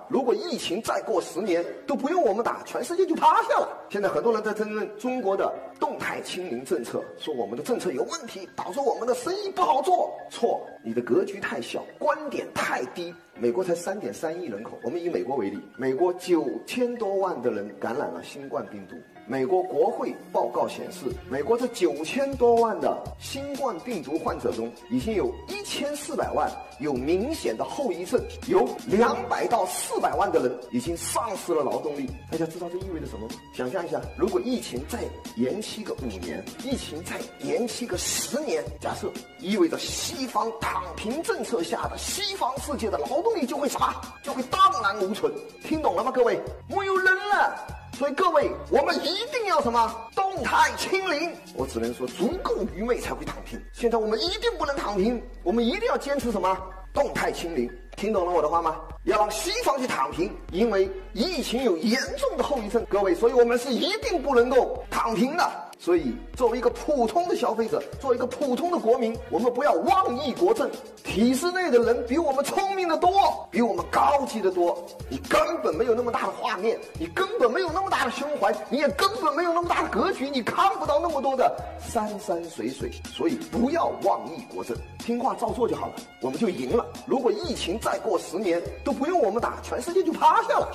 如果疫情再过10年都不用我们打，全世界就趴下了。现在很多人在争论中国的动态清零政策，说我们的政策有问题，导致我们的生意不好做。错，你的格局太小，观点太低。美国才3.3亿人口，我们以美国为例，美国9000多万的人感染了新冠病毒。美国国会报告显示，美国这9000多万的新冠病毒患者中，已经有1400万有明显的后遗症，有200到400万的人已经丧失了劳动力。大家知道这意味着什么吗？想象一下，如果疫情再延期个5年，疫情再延期个10年，假设意味着西方躺平政策下的西方世界的劳动力就会什么？就会荡然无存。听懂了吗，各位？没有人了。所以各位，我们一定要什么？动态清零。我只能说，足够愚昧才会躺平。现在我们一定不能躺平，我们一定要坚持什么？动态清零。听懂了我的话吗？要让西方去躺平，因为疫情有严重的后遗症，各位，所以我们是一定不能够躺平的。所以作为一个普通的消费者，作为一个普通的国民，我们不要妄议国政。体制内的人比我们聪明的多，比我们高级的多，你根本没有那么大的画面，你根本没有那么大的胸怀，你也根本没有那么大的格局，你看不到那么多的山山水水。所以不要妄议国政，听话照做就好了，我们就赢了。如果疫情再过10年都不用我们打，全世界就趴下了。